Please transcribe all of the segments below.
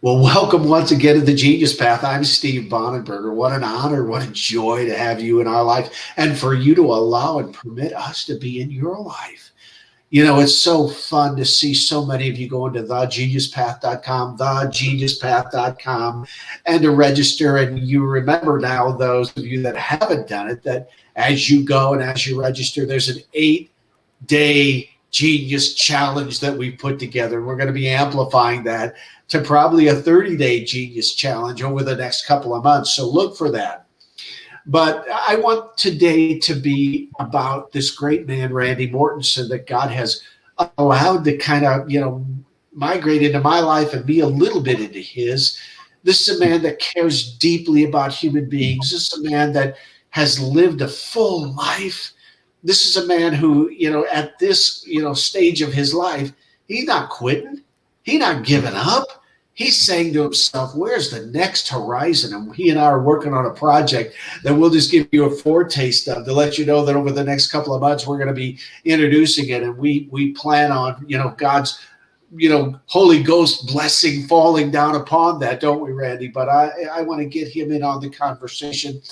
Well, welcome once again to the Genius Path. I'm Steve Bonenberger. What an honor, what a joy to have you in our life and for you to allow and permit us to be in your life. It's so fun to see so many of you go into thegeniuspath.com, and to register. And you remember now, those of you that haven't done it, that as you go and as you register, there's an 8-day genius challenge that we put together. We're going to be amplifying that to probably a 30-day genius challenge over the next couple of months. So look for that. But I want today to be about this great man, Randy Mortensen, that God has allowed to kind of, migrate into my life and be a little bit into his. This is a man that cares deeply about human beings. This is a man that has lived a full life. This is a man who, at this, stage of his life, he's not quitting. He's not giving up. He's saying to himself, where's the next horizon? And he and I are working on a project that we'll just give you a foretaste of to let you know that over the next couple of months, we're going to be introducing it. And we plan on, God's, Holy Ghost blessing falling down upon that, don't we, Randy? But I want to get him in on the conversation.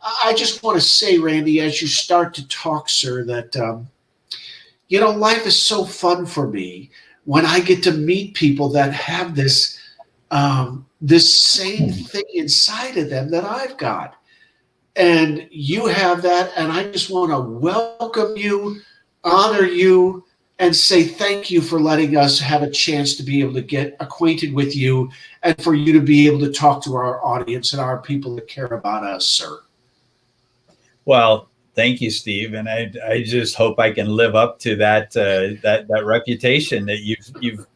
I just want to say, Randy, as you start to talk, sir, that, life is so fun for me when I get to meet people that have this same thing inside of them that I've got. And you have that, and I just want to welcome you, honor you, and say thank you for letting us have a chance to be able to get acquainted with you and for you to be able to talk to our audience and our people that care about us, sir. Well, thank you, Steve, and I just hope I can live up to that that reputation that you've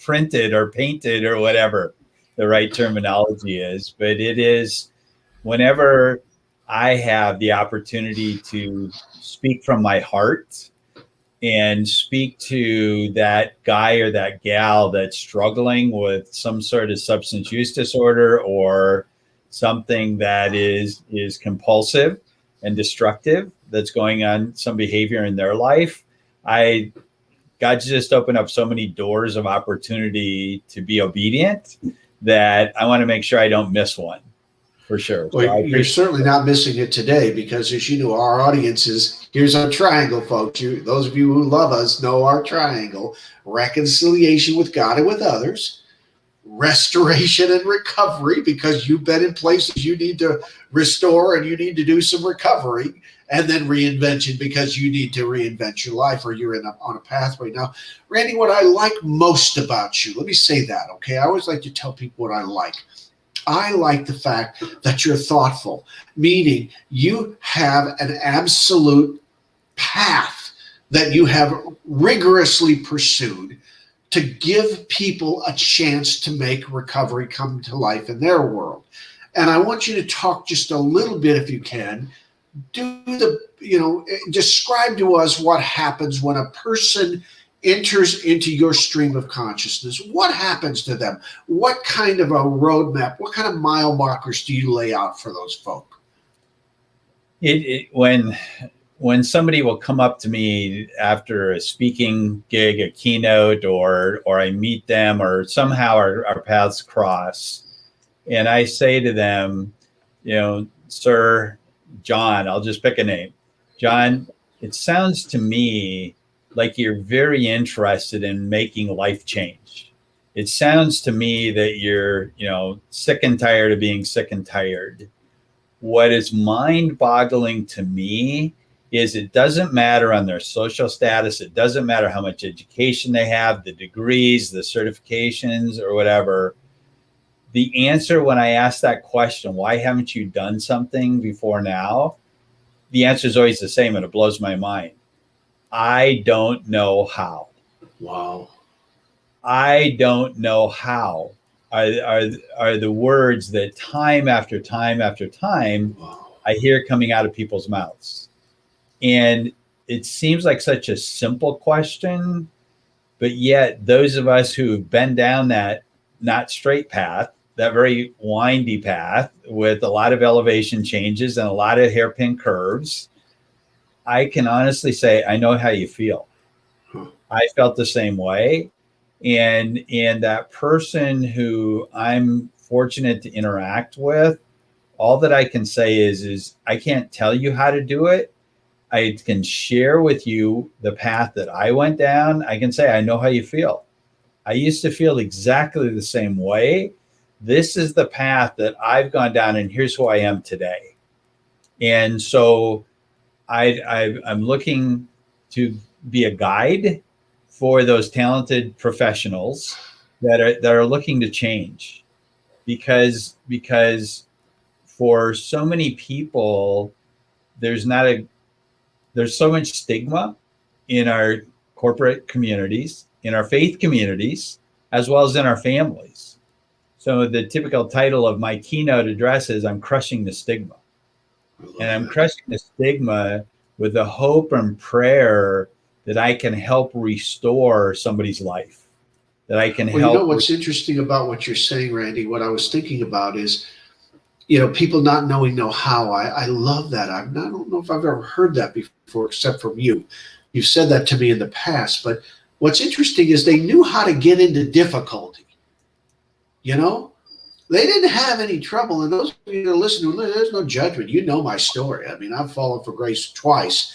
printed or painted or whatever the right terminology is. But it is, whenever I have the opportunity to speak from my heart and speak to that guy or that gal that's struggling with some sort of substance use disorder or something that is compulsive and destructive that's going on, some behavior in their life, God's just opened up so many doors of opportunity to be obedient that I want to make sure I don't miss one, for sure. Well, you're certainly not missing it today because, as you know, our audience is, here's our triangle, folks. Those of you who love us know our triangle: reconciliation with God and with others, restoration and recovery, because you've been in places you need to restore and you need to do some recovery, and then reinvention, because you need to reinvent your life or you're on a pathway. Now, Randy, what I like most about you, let me say that, okay? I always like to tell people what I like. I like the fact that you're thoughtful, meaning you have an absolute path that you have rigorously pursued to give people a chance to make recovery come to life in their world. And I want you to talk just a little bit, if you can, describe to us what happens when a person enters into your stream of consciousness. What happens to them? What kind of a roadmap, what kind of mile markers do you lay out for those folk? When somebody will come up to me after a speaking gig, a keynote, or I meet them, or somehow our paths cross, and I say to them, Sir John, I'll just pick a name. John, it sounds to me like you're very interested in making life change. It sounds to me that you're, sick and tired of being sick and tired. What is mind-boggling to me is it doesn't matter on their social status. It doesn't matter how much education they have, the degrees, the certifications, or whatever. The answer when I ask that question, why haven't you done something before now? The answer is always the same, and it blows my mind. I don't know how. Wow. I don't know how are the words that time after time after time I hear coming out of people's mouths. And it seems like such a simple question, but yet those of us who've been down that not straight path, that very windy path with a lot of elevation changes and a lot of hairpin curves, I can honestly say, I know how you feel. I felt the same way. And that person who I'm fortunate to interact with, all that I can say is I can't tell you how to do it. I can share with you the path that I went down. I can say, I know how you feel. I used to feel exactly the same way. This is the path that I've gone down, and here's who I am today. And so I'm looking to be a guide for those talented professionals that are looking to change, because for so many people there's not a there's so much stigma in our corporate communities, in our faith communities, as well as in our families. So the typical title of my keynote address is I'm crushing the stigma. And I'm crushing the stigma with the hope and prayer that I can help restore somebody's life, that I can Well, you know help. what's interesting about what you're saying, Randy, what I was thinking about is, people not knowing know how. I love that. I don't know if I've ever heard that before, except from you. You've said that to me in the past. But what's interesting is they knew how to get into difficulty. You know, they didn't have any trouble. And those of you that are listening, there's no judgment. You know my story. I mean, I've fallen for grace twice,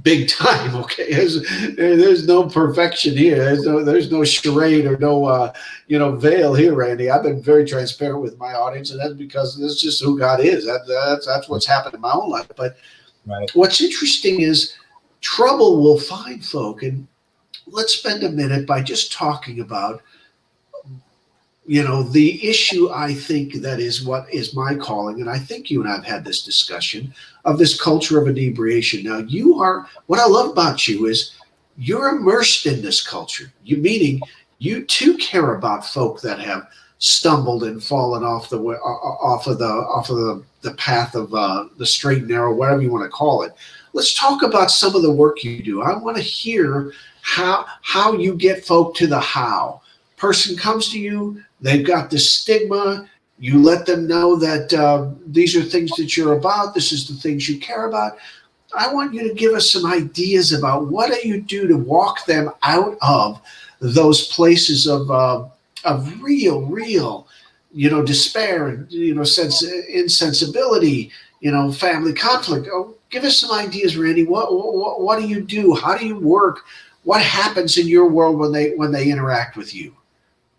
big time. Okay, there's no perfection here. There's no charade or no veil here, Randy. I've been very transparent with my audience, and that's because this is just who God is. That's what's happened in my own life. But Right. what's interesting is trouble will find folk, and let's spend a minute by just talking about the issue. I think that is what is my calling, and I think you and I've had this discussion of this culture of inebriation. Now, what I love about you is you're immersed in this culture. Meaning you too care about folk that have stumbled and fallen off of the path of the straight and narrow, whatever you want to call it. Let's talk about some of the work you do. I want to hear how you get folk to the how. Person comes to you, they've got this stigma. You let them know that these are things that you're about. This is the things you care about. I want you to give us some ideas about what do you do to walk them out of those places of real, despair and insensibility, family conflict. Oh, give us some ideas, Randy. What do you do? How do you work? What happens in your world when they interact with you?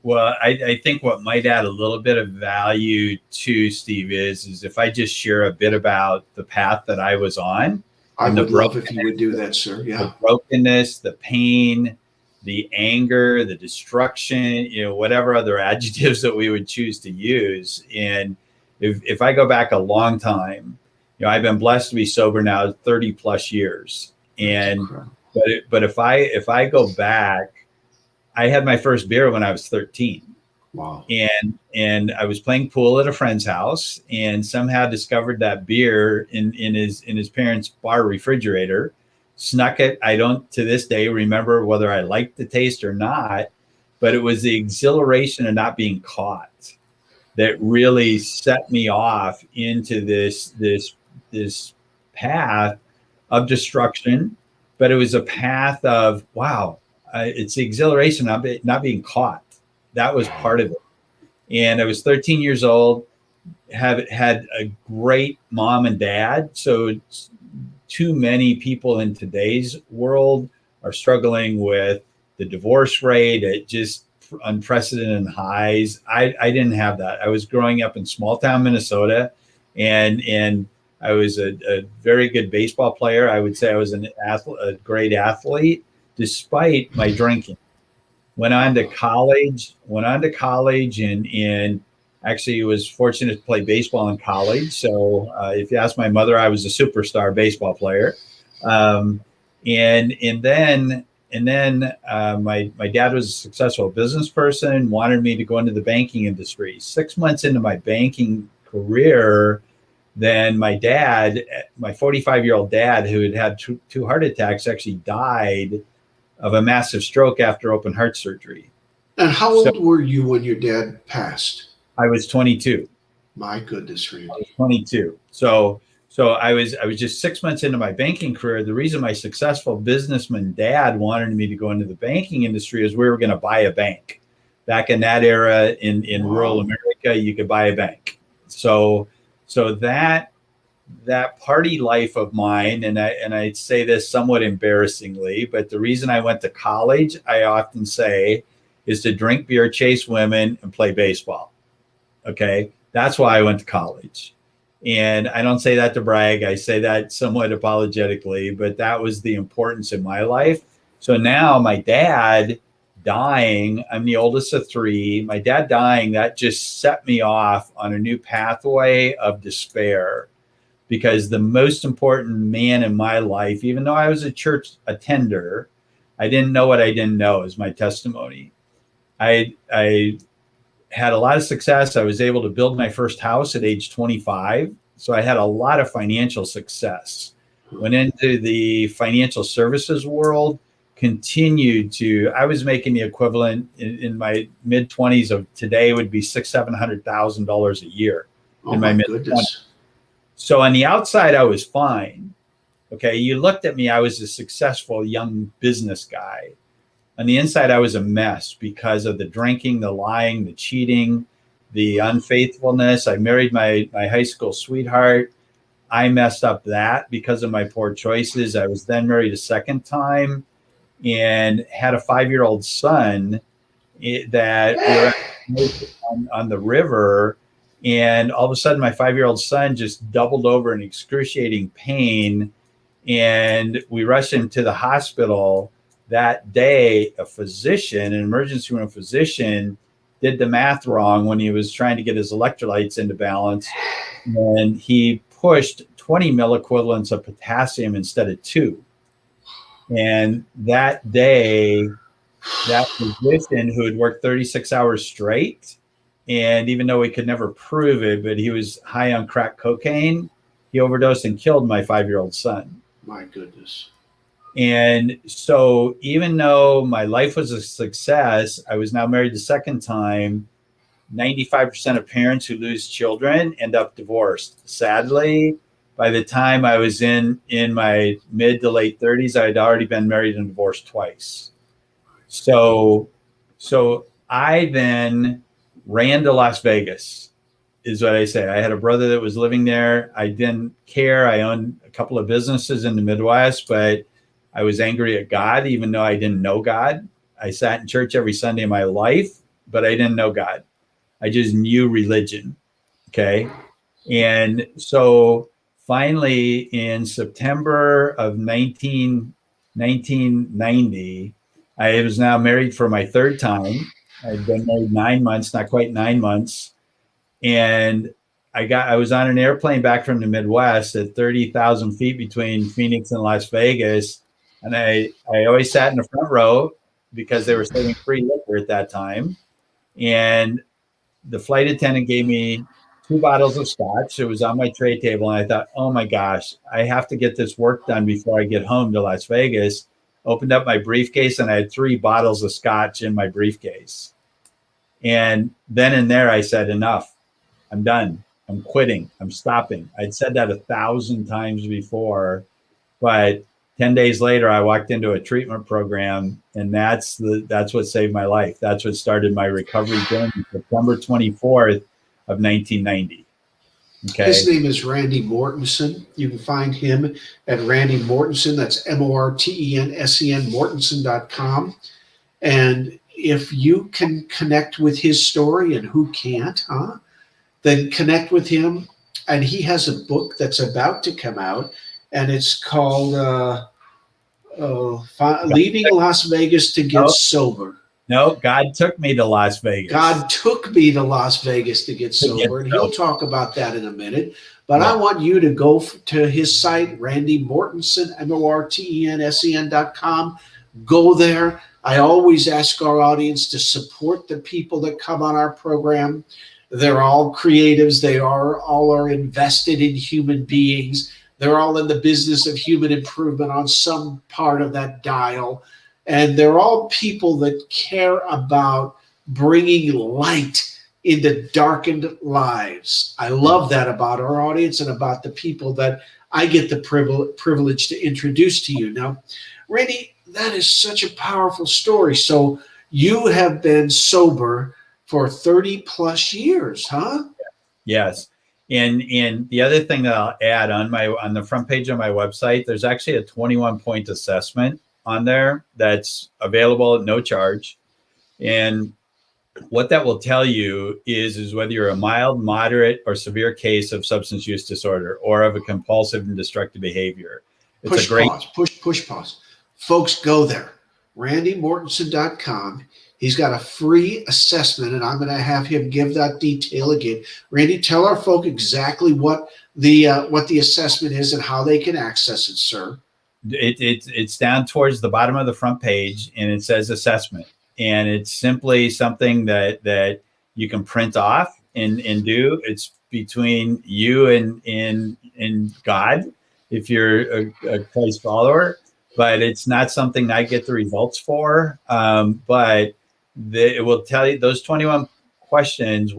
Well, I think what might add a little bit of value to Steve is if I just share a bit about the path that I was on. I would love if you would do that, sir. Yeah. The brokenness, the pain, the anger, the destruction, whatever other adjectives that we would choose to use. And if I go back a long time, I've been blessed to be sober now 30 plus years. And but if I go back, I had my first beer when I was 13. Wow. And I was playing pool at a friend's house and somehow discovered that beer in his parents' bar refrigerator, snuck it. I don't to this day remember whether I liked the taste or not, but it was the exhilaration of not being caught that really set me off into this path of destruction. But it was a path of, wow, it's the exhilaration of not being caught. That was part of it. And I was 13 years old, had a great mom and dad. So too many people in today's world are struggling with the divorce rate at just unprecedented highs. I didn't have that. I was growing up in small town Minnesota, and I was a very good baseball player. I would say I was a great athlete, despite my drinking. Went on to college, and actually was fortunate to play baseball in college. So if you ask my mother, I was a superstar baseball player. And then my dad was a successful business person, wanted me to go into the banking industry. 6 months into my banking career, then my 45-year-old dad, who had two heart attacks, actually died of a massive stroke after open heart surgery. And how old were you when your dad passed? I was 22. My goodness, Randy. I was 22. So So I was just 6 months into my banking career. The reason my successful businessman dad wanted me to go into the banking industry is we were going to buy a bank. Back in that era in rural America, you could buy a bank. So that party life of mine, and I say this somewhat embarrassingly, but the reason I went to college, I often say, is to drink beer, chase women, and play baseball. Okay, that's why I went to college. And I don't say that to brag. I say that somewhat apologetically, but that was the importance in my life. So now my dad dying, I'm the oldest of three. My dad dying, that just set me off on a new pathway of despair, because the most important man in my life, even though I was a church attender, I didn't know what I didn't know, is my testimony. I had a lot of success. I was able to build my first house at age 25. So I had a lot of financial success. Went into the financial services world, I was making the equivalent in my mid 20s of today would be $600,000-700,000 a year in my mid 20s. So on the outside, I was fine. Okay. You looked at me, I was a successful young business guy. On the inside, I was a mess because of the drinking, the lying, the cheating, the unfaithfulness. I married my high school sweetheart. I messed up that because of my poor choices. I was then married a second time and had a 5-year-old son that we were on the river. And all of a sudden, my 5-year-old son just doubled over in excruciating pain. And we rushed him to the hospital. That day, an emergency room physician, did the math wrong when he was trying to get his electrolytes into balance. And he pushed 20 milliequivalents of potassium instead of 2. And that day, that physician who had worked 36 hours straight, and even though we could never prove it, but he was high on crack cocaine, he overdosed and killed my 5-year-old son. My goodness. And so even though my life was a success, I was now married the second time. 95% of parents who lose children end up divorced. Sadly, by the time I was in my mid to late 30s, I had already been married and divorced twice. So I then ran to Las Vegas, is what I say. I had a brother that was living there. I didn't care. I owned a couple of businesses in the Midwest, but I was angry at God, even though I didn't know God. I sat in church every Sunday of my life, but I didn't know God. I just knew religion. Okay. And so finally in September of 1990, I was now married for my third time. I'd been married 9 months, not quite 9 months. And I was on an airplane back from the Midwest at 30,000 feet between Phoenix and Las Vegas. And I always sat in the front row because they were serving free liquor at that time. And the flight attendant gave me 2 bottles of scotch. It was on my tray table. And I thought, oh my gosh, I have to get this work done before I get home to Las Vegas. Opened up my briefcase and I had 3 bottles of scotch in my briefcase. And then and there I said, enough. I'm done. I'm quitting. I'm stopping. I'd said that 1,000 times before, but 10 days later, I walked into a treatment program, and that's what saved my life. That's what started my recovery journey, September 24th of 1990. Okay. His name is Randy Mortensen. You can find him at Randy Mortensen. That's Mortensen, Mortensen.com. And if you can connect with his story, and who can't, then connect with him. And he has a book that's about to come out, and it's called Leaving Las Vegas to Get Sober. No, God took me to Las Vegas. God took me to Las Vegas to get sober, and he'll talk about that in a minute. But I want you to go to his site, Randy Mortensen, Mortensen.com. Go there. I always ask our audience to support the people that come on our program. They're all creatives. They all are invested in human beings. They're all in the business of human improvement on some part of that dial. And they're all people that care about bringing light into darkened lives. I love that about our audience and about the people that I get the privilege to introduce to you. Now, Randy, that is such a powerful story. So you have been sober for 30 plus years, huh? Yes. And the other thing that I'll add on the front page of my website, there's actually a 21-point assessment on there that's available at no charge. And what that will tell you is whether you're a mild, moderate, or severe case of substance use disorder or of a compulsive and destructive behavior. It's Push pause. Folks, go there. RandyMortensen.com. He's got a free assessment, and I'm going to have him give that detail again. Randy, tell our folk exactly what the assessment is and how they can access it, sir. It's down towards the bottom of the front page, and it says assessment. And it's simply something that you can print off and do. It's between you and God, if you're a Christ follower, but it's not something I get the results for. But it will tell you those 21 questions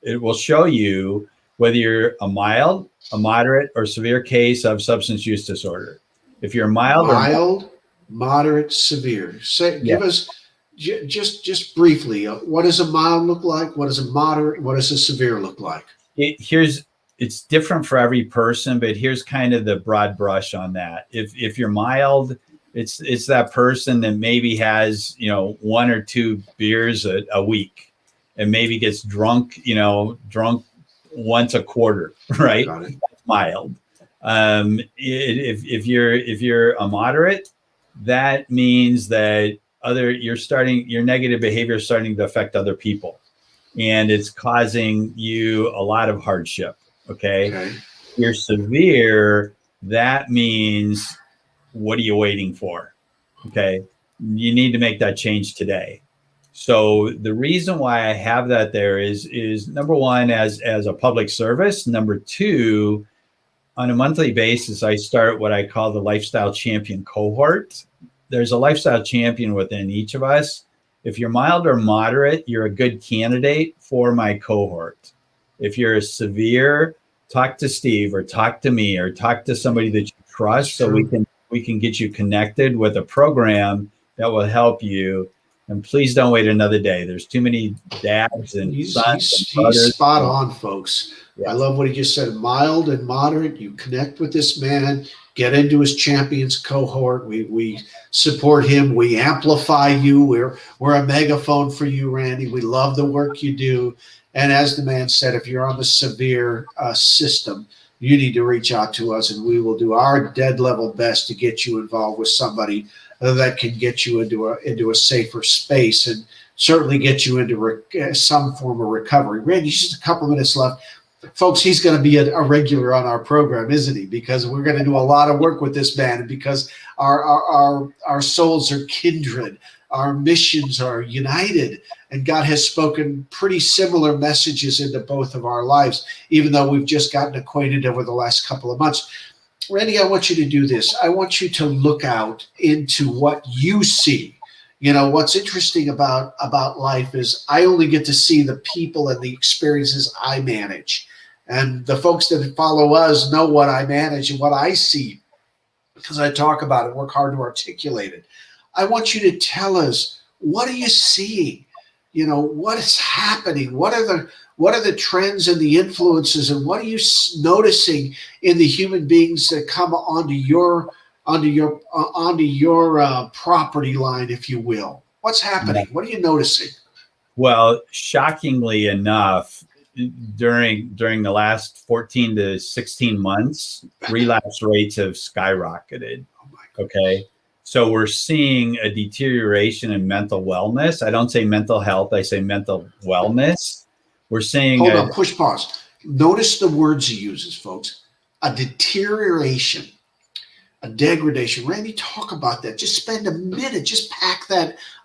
it will show you whether you're a mild, a moderate, or severe case of substance use disorder. If you're mild, moderate, severe. Give us just briefly. What does a mild look like? What does a moderate? What does a severe look like? It's different for every person, but here's kind of the broad brush on that. If you're mild, it's that person that maybe has 1 or 2 beers a week, and maybe gets drunk once a quarter, right? That's mild. If you're a moderate, that means that your negative behavior is starting to affect other people, and it's causing you a lot of hardship. Okay. If you're severe, that means, what are you waiting for? Okay. You need to make that change today. So the reason why I have that there is number one, as a public service. Number two, on a monthly basis, I start what I call the lifestyle champion cohort. There's a lifestyle champion within each of us. If you're mild or moderate, you're a good candidate for my cohort. If you're severe, talk to Steve or talk to me or talk to somebody that you trust, so we can get you connected with a program that will help you. And please don't wait another day. There's too many dads and sons. He's spot on, folks. Yes. I love what he just said. Mild and moderate. You connect with this man, get into his champions cohort. We support him. We amplify you. We're a megaphone for you, Randy. We love the work you do. And as the man said, if you're on the severe system, you need to reach out to us, and we will do our dead level best to get you involved with somebody that can get you into a safer space and certainly get you into some form of recovery. Randy, just a couple minutes left. Folks, he's going to be a regular on our program, isn't he? Because we're going to do a lot of work with this man, and because our souls are kindred, our missions are united, and God has spoken pretty similar messages into both of our lives, even though we've just gotten acquainted over the last couple of months. Randy, I want you to do this. I want you to look out into what you see. What's interesting about life is I only get to see the people and the experiences I manage. And the folks that follow us know what I manage and what I see, because I talk about it, work hard to articulate it. I want you to tell us, what are you seeing? What is happening? What are the trends and the influences, and what are you noticing in the human beings that come onto your property line, if you will? What's happening? What are you noticing? Well, shockingly enough, during the last 14 to 16 months, relapse rates have skyrocketed. Okay. So we're seeing a deterioration in mental wellness. I don't say mental health, I say mental wellness. We're seeing— Hold on, push pause. Notice the words he uses, folks. A deterioration, a degradation. Randy, talk about that. Just spend a minute, just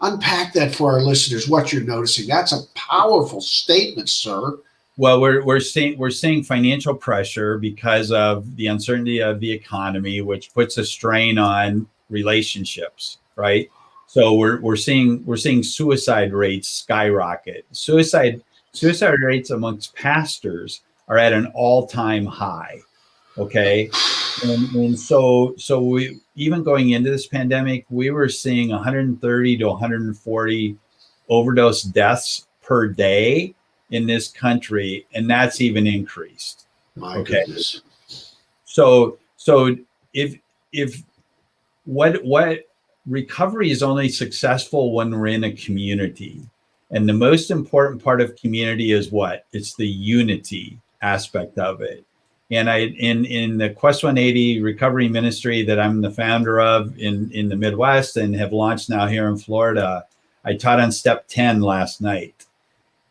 unpack that for our listeners, what you're noticing. That's a powerful statement, sir. Well, we're seeing financial pressure because of the uncertainty of the economy, which puts a strain on relationships, right? So we're seeing suicide rates skyrocket. Suicide rates amongst pastors are at an all-time high. Okay. And so we, even going into this pandemic, we were seeing 130 to 140 overdose deaths per day in this country, and that's even increased. My Okay. goodness. So if what recovery is only successful when we're in a community. And the most important part of community is what? It's the unity aspect of it. And in the Quest 180 recovery ministry that I'm the founder of in the Midwest and have launched now here in Florida, I taught on step 10 last night.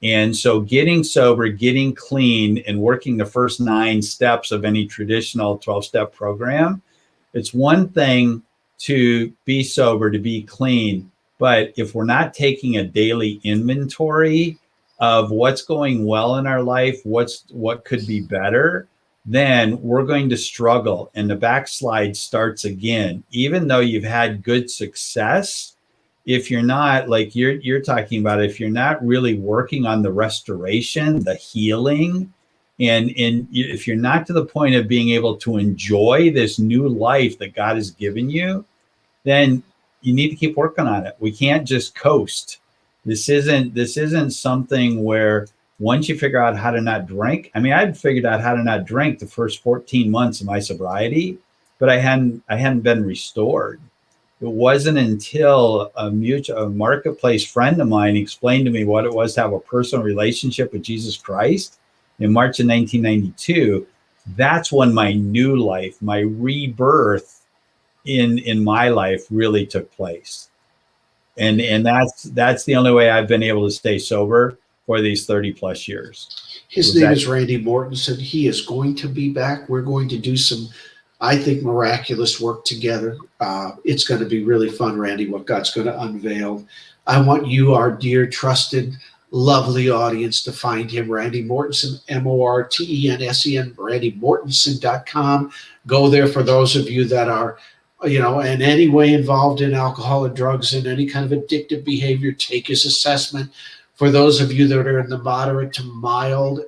And so getting sober, getting clean, and working the first 9 steps of any traditional 12-step program, it's one thing to be sober, to be clean. But if we're not taking a daily inventory of what's going well in our life, what could be better, then we're going to struggle and the backslide starts again. Even though you've had good success, if you're not, like you're talking about, if you're not really working on the restoration, the healing, and if you're not to the point of being able to enjoy this new life that God has given you, then you need to keep working on it. We can't just coast. This isn't something where once you figure out how to not drink. I mean, I'd figured out how to not drink the first 14 months of my sobriety, but I hadn't been restored. It wasn't until a marketplace friend of mine explained to me what it was to have a personal relationship with Jesus Christ in March of 1992. That's when my new life, my rebirth in my life really took place. And that's the only way I've been able to stay sober for these 30 plus years. His name is Randy Mortensen. He is going to be back. We're going to do some, I think, miraculous work together. It's going to be really fun, Randy, what God's going to unveil. I want you, our dear, trusted, lovely audience, to find him, Randy Mortensen, Mortensen, randymortensen.com. Go there for those of you that are, in any way involved in alcohol and drugs and any kind of addictive behavior. Take his assessment. For those of you that are in the moderate to mild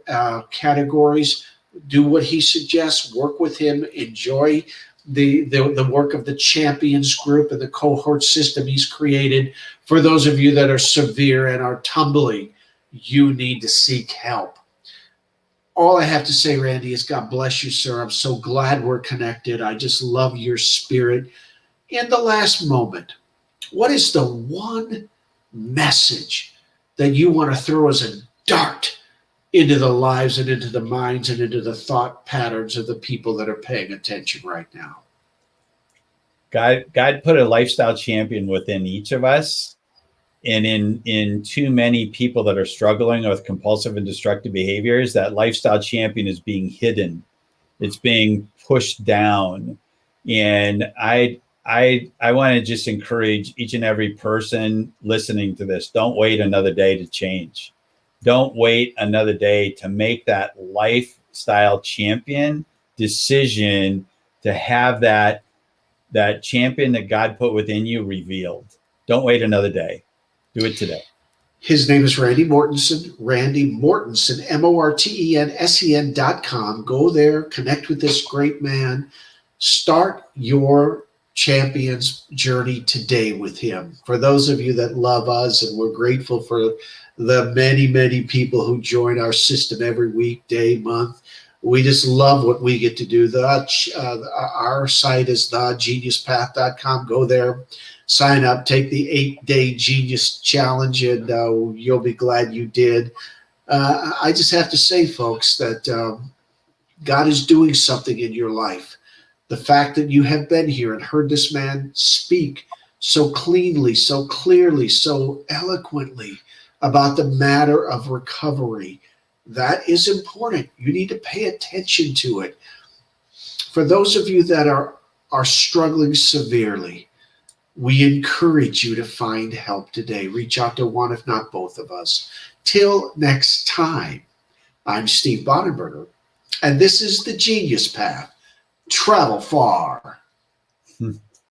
categories, do what he suggests, work with him, enjoy the work of the Champions Group and the cohort system he's created. For those of you that are severe and are tumbling, you need to seek help. All I have to say, Randy, is God bless you, sir. I'm so glad we're connected. I just love your spirit. In the last moment, what is the one message that you want to throw as a dart into the lives and into the minds and into the thought patterns of the people that are paying attention right now? God put a lifestyle champion within each of us. And in too many people that are struggling with compulsive and destructive behaviors, that lifestyle champion is being hidden. It's being pushed down. And I want to just encourage each and every person listening to this, don't wait another day to change. Don't wait another day to make that lifestyle champion decision, to have that champion that God put within you revealed. Don't wait another day. Do it today. His name is Randy Mortensen, Mortensen.com. Go there, connect with this great man. Start your champion's journey today with him. For those of you that love us, and we're grateful for the many, many people who join our system every week, day, month. We just love what we get to do. Our site is thegeniuspath.com. Go there, sign up, take the 8-day Genius Challenge, and you'll be glad you did. I just have to say, folks, that God is doing something in your life. The fact that you have been here and heard this man speak so cleanly, so clearly, so eloquently about the matter of recovery, that is important. You need to pay attention to it. For those of you that are struggling severely, we encourage you to find help today. Reach out to one, if not both of us. Till next time, I'm Steve Bonenberger, and this is the Genius Path. Travel far.